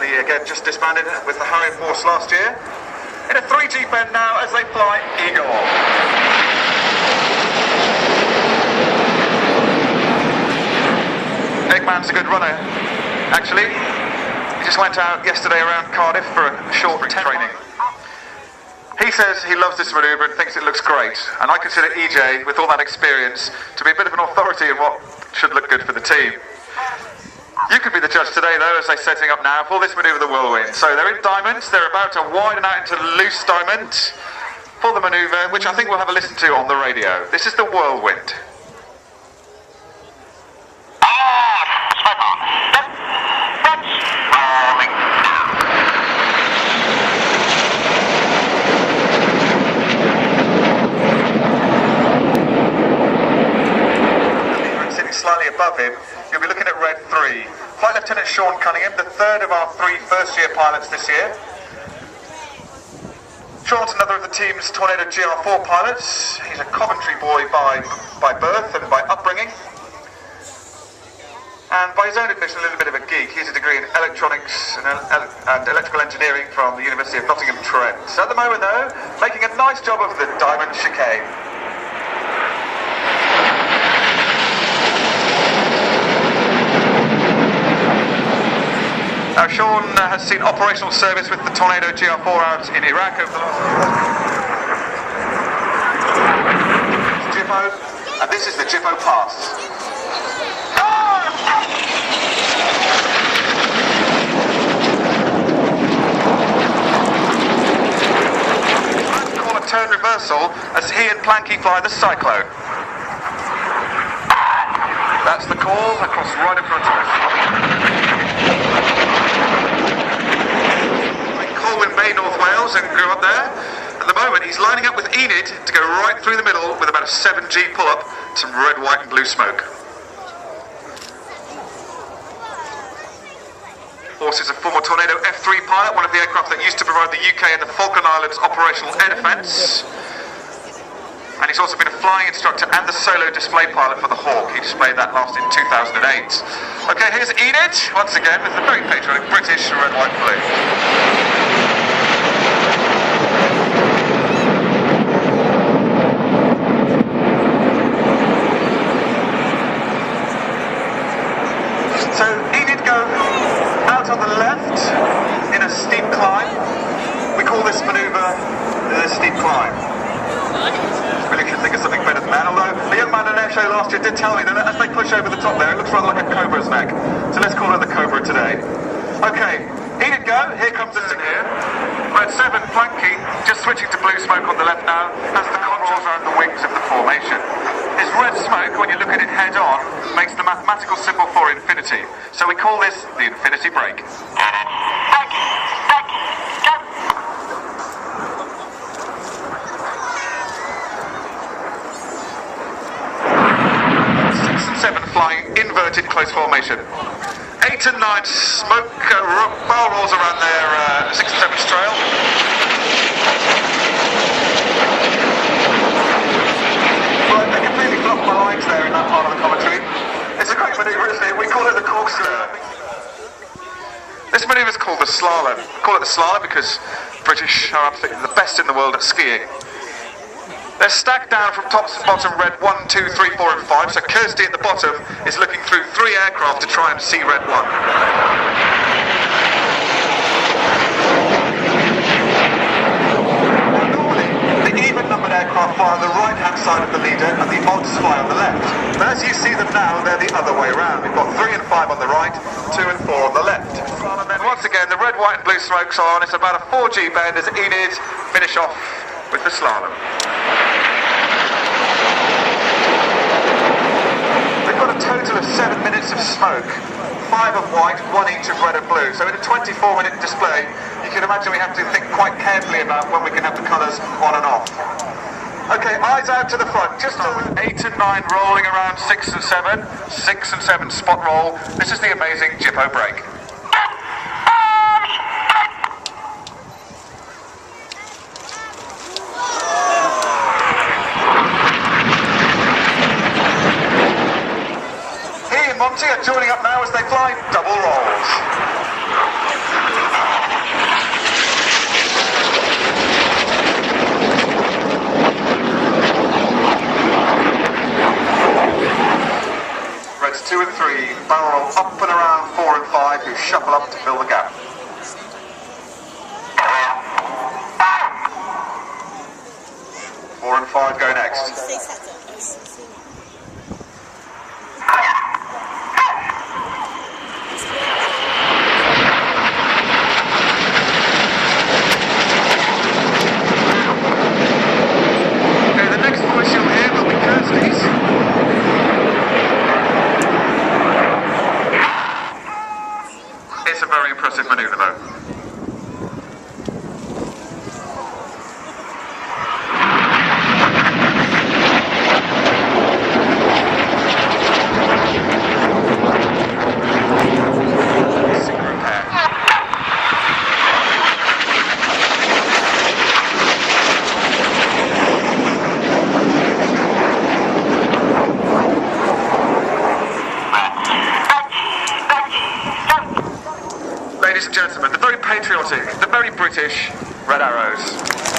the, again, just disbanded with the Harrier Force last year. In a 3G bend now as they fly Eagle. Eggman's a good runner, actually. He just went out yesterday around Cardiff for a short training. He says he loves this manoeuvre and thinks it looks great, and I consider EJ, with all that experience, to be a bit of an authority in what should look good for the team. You could be the judge today, though, as they're setting up now for this manoeuvre, the whirlwind. So they're in diamonds, they're about to widen out into loose diamond for the manoeuvre, which I think we'll have a listen to on the radio. This is the whirlwind. Slightly above him, you'll be looking at Red 3. Flight Lieutenant Sean Cunningham, the third of our 3 first-year pilots this year. Sean's another of the team's Tornado GR4 pilots. He's a Coventry boy by birth and by upbringing. And by his own admission, a little bit of a geek. He has a degree in electronics and electrical engineering from the University of Nottingham-Trent. So at the moment, though, making a nice job of the diamond chicane. Now, Sean has seen operational service with the Tornado GR4 out in Iraq over the last few years. Jippo, and this is the Jippo Pass. Let's call a turn reversal as he and Planky fly the Cyclone. That's the call across right in front of us. North Wales and grew up there. At the moment he's lining up with Enid to go right through the middle with about a 7G pull-up, some red, white and blue smoke. Horse is a former Tornado F3 pilot, one of the aircraft that used to provide the UK and the Falkland Islands operational air defence. And he's also been a flying instructor and the solo display pilot for the Hawk. He displayed that last in 2008. Okay, here's Enid, once again with the very patriotic British red, white, blue. So Enid go out on the left in a steep climb. We call this manoeuvre the steep climb. Really should think of something better than that, although the young man in air show last year did tell me that as they push over the top there, it looks rather like a cobra's neck. So let's call her the Cobra today. Okay, Enid go, here comes the here. Red 7, Planky, just switching to blue smoke on the left now, as the controls around the wings of the formation. His red smoke, when you look at it head on, makes the mathematical symbol for infinity. So we call this the infinity break. Flying inverted close formation. 8 and 9 smoke barrel rolls around their 6 and 7 trail. Right, they completely blocked my lines there in that part of the commentary. It's a great manoeuvre, isn't it? We call it the corkscrew. This manoeuvre is called the slalom. We call it the slalom because British are absolutely the best in the world at skiing. They're stacked down from top to bottom, red 1, 2, 3, 4 and 5, so Kirsty at the bottom is looking through 3 aircraft to try and see red 1. Normally, the even-numbered aircraft fly on the right-hand side of the leader and the odds fly on the left. But as you see them now, they're the other way around. We've got 3 and 5 on the right, 2 and 4 on the left. And once again, the red, white and blue smoke's on. It's about a 4G bend as Enid finish off with the slalom. We've got a total of 7 minutes of smoke, 5 of white, 1 each of red and blue. So in a 24-minute display, you can imagine we have to think quite carefully about when we can have the colours on and off. Okay, eyes out to the front. Just with 8 and 9 rolling around 6 and 7. 6 and 7 spot roll. This is the amazing Jippo break. Monty are joining up now as they fly double rolls. who shuffle up to fill the gap. Four and five go next. It's a very impressive manoeuvre though. Ladies and gentlemen, the very patriotic, the very British Red Arrows.